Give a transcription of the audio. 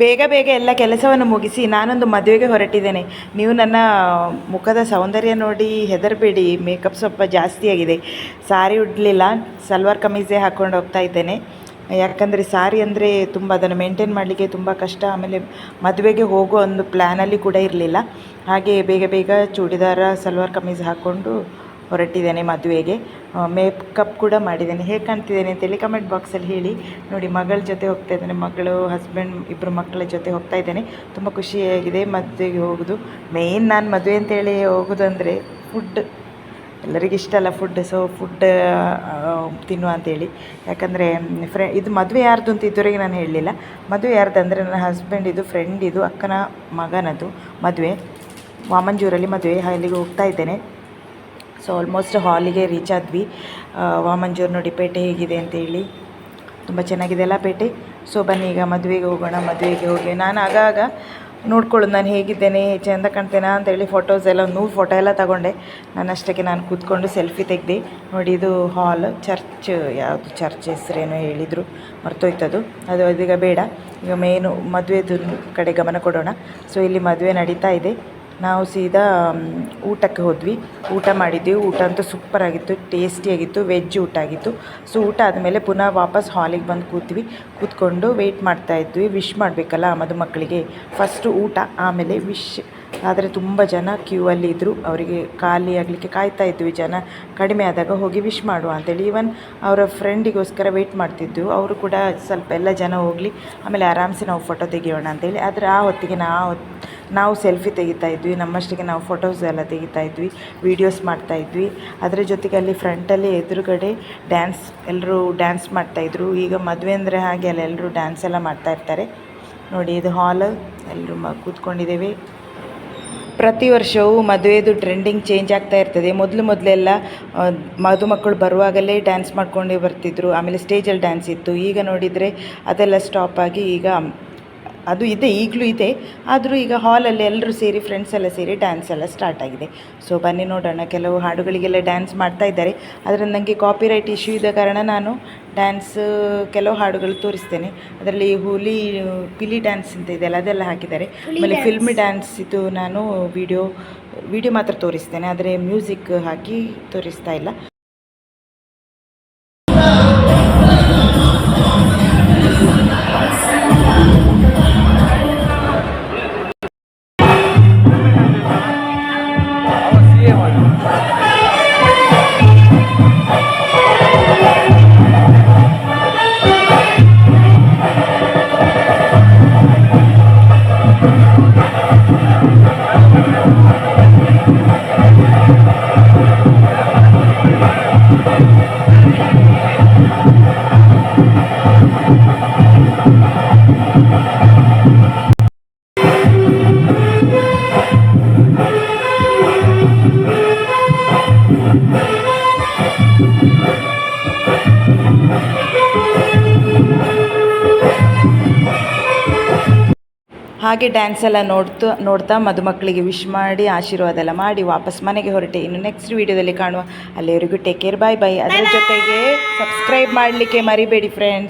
ಬೇಗ ಬೇಗ ಎಲ್ಲ ಕೆಲಸವನ್ನು ಮುಗಿಸಿ ನಾನೊಂದು ಮದುವೆಗೆ ಹೊರಟಿದ್ದೇನೆ. ನೀವು ನನ್ನ ಮುಖದ ಸೌಂದರ್ಯ ನೋಡಿ ಹೆದರಬೇಡಿ, ಮೇಕಪ್ ಸ್ವಲ್ಪ ಜಾಸ್ತಿಯಾಗಿದೆ. ಸಾರಿ ಉಡಲಿಲ್ಲ, ಸಲ್ವಾರ್ ಕಮೀಜೇ ಹಾಕ್ಕೊಂಡು ಹೋಗ್ತಾ ಇದ್ದೇನೆ. ಯಾಕಂದರೆ ಸಾರಿ ಅಂದರೆ ತುಂಬ ಅದನ್ನು ಮೇಂಟೈನ್ ಮಾಡಲಿಕ್ಕೆ ತುಂಬ ಕಷ್ಟ. ಆಮೇಲೆ ಮದುವೆಗೆ ಹೋಗೋ ಒಂದು ಪ್ಲ್ಯಾನಲ್ಲಿ ಕೂಡ ಇರಲಿಲ್ಲ. ಹಾಗೆ ಬೇಗ ಬೇಗ ಚೂಡಿದಾರ ಸಲ್ವಾರ್ ಕಮೀಜ್ ಹಾಕ್ಕೊಂಡು ಹೊರಟಿದ್ದೇನೆ ಮದುವೆಗೆ. ಮೇಕಪ್ ಕೂಡ ಮಾಡಿದ್ದೇನೆ. ಹೇಗೆ ಕಾಣ್ತಿದ್ದೇನೆ ಅಂತೇಳಿ ಕಮೆಂಟ್ ಬಾಕ್ಸಲ್ಲಿ ಹೇಳಿ. ನೋಡಿ, ಮಗಳ ಜೊತೆ ಹೋಗ್ತಾ ಇದ್ದೇನೆ. ಮಗಳು, ಹಸ್ಬೆಂಡ್, ಇಬ್ಬರು ಮಕ್ಕಳ ಜೊತೆ ಹೋಗ್ತಾ ಇದ್ದೇನೆ. ತುಂಬ ಖುಷಿಯಾಗಿದೆ ಮದುವೆಗೆ ಹೋಗೋದು. ಮೇಯ್ನ್ ನಾನು ಮದುವೆ ಅಂತೇಳಿ ಹೋಗೋದಂದರೆ ಫುಡ್. ಎಲ್ಲರಿಗೂ ಇಷ್ಟ ಅಲ್ಲ ಫುಡ್. ಸೊ ಫುಡ್ ತಿನ್ನುವ ಅಂತೇಳಿ. ಯಾಕಂದರೆ ಇದು ಮದುವೆ ಯಾರ್ದು ಅಂತ ಇದುವರೆಗೆ ನಾನು ಹೇಳಲಿಲ್ಲ. ಮದುವೆ ಯಾರ್ದು ಅಂದರೆ ನನ್ನ ಹಸ್ಬೆಂಡಿದು ಫ್ರೆಂಡಿದು ಅಕ್ಕನ ಮಗನದು ಮದುವೆ. ವಾಮಂಜೂರಲ್ಲಿ ಮದುವೆ. ಅಲ್ಲಿಗೆ ಹೋಗ್ತಾ ಇದ್ದೇನೆ. ಸೊ ಆಲ್ಮೋಸ್ಟ್ ಹಾಲಿಗೆ ರೀಚ್ ಆದ್ವಿ. ವಾಮಂಜೂರು ನೋಡಿ ಪೇಟೆ ಹೇಗಿದೆ ಅಂತೇಳಿ, ತುಂಬ ಚೆನ್ನಾಗಿದೆ ಅಲ್ಲ ಪೇಟೆ. ಸೊ ಬನ್ನಿ ಈಗ ಮದುವೆಗೆ ಹೋಗೋಣ. ಮದುವೆಗೆ ಹೋಗಿ ನಾನು ಆಗಾಗ ನೋಡ್ಕೊಳ್ಳೋದು ನಾನು ಹೇಗಿದ್ದೇನೆ, ಚೆಂದ ಕಾಣ್ತೇನಾ ಅಂತೇಳಿ ಫೋಟೋಸ್ ಎಲ್ಲ 100 ಫೋಟೋ ಎಲ್ಲ ತಗೊಂಡೆ. ನನ್ನಷ್ಟಕ್ಕೆ ನಾನು ಕೂತ್ಕೊಂಡು ಸೆಲ್ಫಿ ತೆಗೆದೆ. ನೋಡಿ, ಇದು ಹಾಲ್, ಚರ್ಚ್. ಯಾವುದು ಚರ್ಚ್ ಹೆಸರೇನೋ ಹೇಳಿದರು, ಮರ್ತೋಯ್ತದು. ಅದು ಇದೀಗ ಬೇಡ. ಈಗ ಮೇನು ಮದುವೆದು ಕಡೆ ಗಮನ ಕೊಡೋಣ. ಸೊ ಇಲ್ಲಿ ಮದುವೆ ನಡೀತಾ ಇದೆ. ನಾವು ಸೀದಾ ಊಟಕ್ಕೆ ಹೋದ್ವಿ. ಊಟ ಮಾಡಿದ್ವಿ. ಊಟ ಅಂತೂ ಸೂಪರಾಗಿತ್ತು, ಟೇಸ್ಟಿಯಾಗಿತ್ತು. ವೆಜ್ ಊಟ ಆಗಿತ್ತು. ಸೊ ಊಟ ಆದಮೇಲೆ ಪುನಃ ವಾಪಸ್ ಹಾಲಿಗೆ ಬಂದು ಕೂತ್ಕೊಂಡು ವೆಯ್ಟ್ ಮಾಡ್ತಾಯಿದ್ವಿ. ವಿಶ್ ಮಾಡಬೇಕಲ್ಲ ಮದುಮಕ್ಕಳಿಗೆ. ಫಸ್ಟು ಊಟ, ಆಮೇಲೆ ವಿಶ್. ಆದರೆ ತುಂಬ ಜನ ಕ್ಯೂ ಅಲ್ಲಿ ಇದ್ದರು. ಅವರಿಗೆ ಖಾಲಿ ಆಗಲಿಕ್ಕೆ ಕಾಯ್ತಾ ಇದ್ವಿ. ಜನ ಕಡಿಮೆ ಆದಾಗ ಹೋಗಿ ವಿಶ್ ಮಾಡುವ ಅಂತೇಳಿ. ಈವನ್ ಅವರ ಫ್ರೆಂಡಿಗೋಸ್ಕರ ವೆಯ್ಟ್ ಮಾಡ್ತಿದ್ವು. ಅವರು ಕೂಡ ಸ್ವಲ್ಪ ಎಲ್ಲ ಜನ ಹೋಗಲಿ, ಆಮೇಲೆ ಆರಾಮ್ಸೆ ನಾವು ಫೋಟೋ ತೆಗಿಯೋಣ ಅಂತೇಳಿ. ಆದರೆ ಆ ಹೊತ್ತಿಗೆ ನಾವು ಸೆಲ್ಫಿ ತೆಗಿತಾ ಇದ್ವಿ. ನಮ್ಮಷ್ಟಿಗೆ ನಾವು ಫೋಟೋಸ್ ಎಲ್ಲ ತೆಗಿತಾ ಇದ್ವಿ, ವೀಡಿಯೋಸ್ ಮಾಡ್ತಾಯಿದ್ವಿ. ಅದರ ಜೊತೆಗೆ ಅಲ್ಲಿ ಫ್ರಂಟಲ್ಲಿ ಎದುರುಗಡೆ ಎಲ್ಲರೂ ಡ್ಯಾನ್ಸ್ ಮಾಡ್ತಾಯಿದ್ರು. ಈಗ ಮದುವೆ ಅಂದರೆ ಹಾಗೆ ಅಲ್ಲ, ಎಲ್ಲರೂ ಡ್ಯಾನ್ಸ್ ಎಲ್ಲ ಮಾಡ್ತಾಯಿರ್ತಾರೆ. ನೋಡಿ, ಇದು ಹಾಲ್. ಎಲ್ಲರೂ ಕೂತ್ಕೊಂಡಿದ್ದೇವೆ. ಪ್ರತಿ ವರ್ಷವೂ ಮದುವೆದು ಟ್ರೆಂಡಿಂಗ್ ಚೇಂಜ್ ಆಗ್ತಾ ಇರ್ತದೆ. ಮೊದಲೆಲ್ಲ ಮದುಮಕ್ಕಳು ಬರುವಾಗಲೇ ಡ್ಯಾನ್ಸ್ ಮಾಡ್ಕೊಂಡೇ ಬರ್ತಿದ್ರು. ಆಮೇಲೆ ಸ್ಟೇಜಲ್ಲಿ ಡ್ಯಾನ್ಸ್ ಇತ್ತು. ಈಗ ನೋಡಿದರೆ ಅದೆಲ್ಲ ಸ್ಟಾಪ್ ಆಗಿ ಈಗ ಅದು ಇದೆ, ಈಗಲೂ ಇದೆ. ಆದರೂ ಈಗ ಹಾಲಲ್ಲಿ ಎಲ್ಲರೂ ಸೇರಿ, ಫ್ರೆಂಡ್ಸ್ ಎಲ್ಲ ಸೇರಿ ಡ್ಯಾನ್ಸ್ ಎಲ್ಲ ಸ್ಟಾರ್ಟ್ ಆಗಿದೆ. ಸೊ ಬನ್ನಿ ನೋಡೋಣ. ಕೆಲವು ಹಾಡುಗಳಿಗೆಲ್ಲ ಡ್ಯಾನ್ಸ್ ಮಾಡ್ತಾ ಇದ್ದಾರೆ. ಆದರೆ ನನಗೆ ಕಾಪಿರೈಟ್ ಇಶ್ಯೂ ಇದ್ದ ಕಾರಣ ನಾನು ಕೆಲವು ಹಾಡುಗಳು ತೋರಿಸ್ತೇನೆ. ಅದರಲ್ಲಿ ಪಿಲಿ ಡ್ಯಾನ್ಸ್ ಅಂತ ಇದೆಯಲ್ಲ, ಅದೆಲ್ಲ ಹಾಕಿದ್ದಾರೆ. ಆಮೇಲೆ ಫಿಲ್ಮಿ ಡ್ಯಾನ್ಸ್ ಇದು ನಾನು ವಿಡಿಯೋ ಮಾತ್ರ ತೋರಿಸ್ತೇನೆ, ಆದರೆ ಮ್ಯೂಸಿಕ್ ಹಾಕಿ ತೋರಿಸ್ತಾ ಇಲ್ಲ. ಹಾಗೆ ಡ್ಯಾನ್ಸ್ ಎಲ್ಲ ನೋಡ್ತಾ ಮದುಮಕ್ಕಳಿಗೆ ವಿಶ್ ಮಾಡಿ ಆಶೀರ್ವಾದ ಎಲ್ಲ ಮಾಡಿ ವಾಪಸ್ ಮನೆಗೆ ಹೊರಟೆ. ಇನ್ನು ನೆಕ್ಸ್ಟ್ ವೀಡಿಯೋದಲ್ಲಿ ಕಾಣುವ. ಅಲ್ಲಿವರೆಗೂ ಟೇಕ್ ಕೇರ್, ಬಾಯ್ ಬಾಯ್. ಅದರ ಜೊತೆಗೆ ಸಬ್ಸ್ಕ್ರೈಬ್ ಮಾಡಲಿಕ್ಕೆ ಮರಿಬೇಡಿ ಫ್ರೆಂಡ್ಸ್.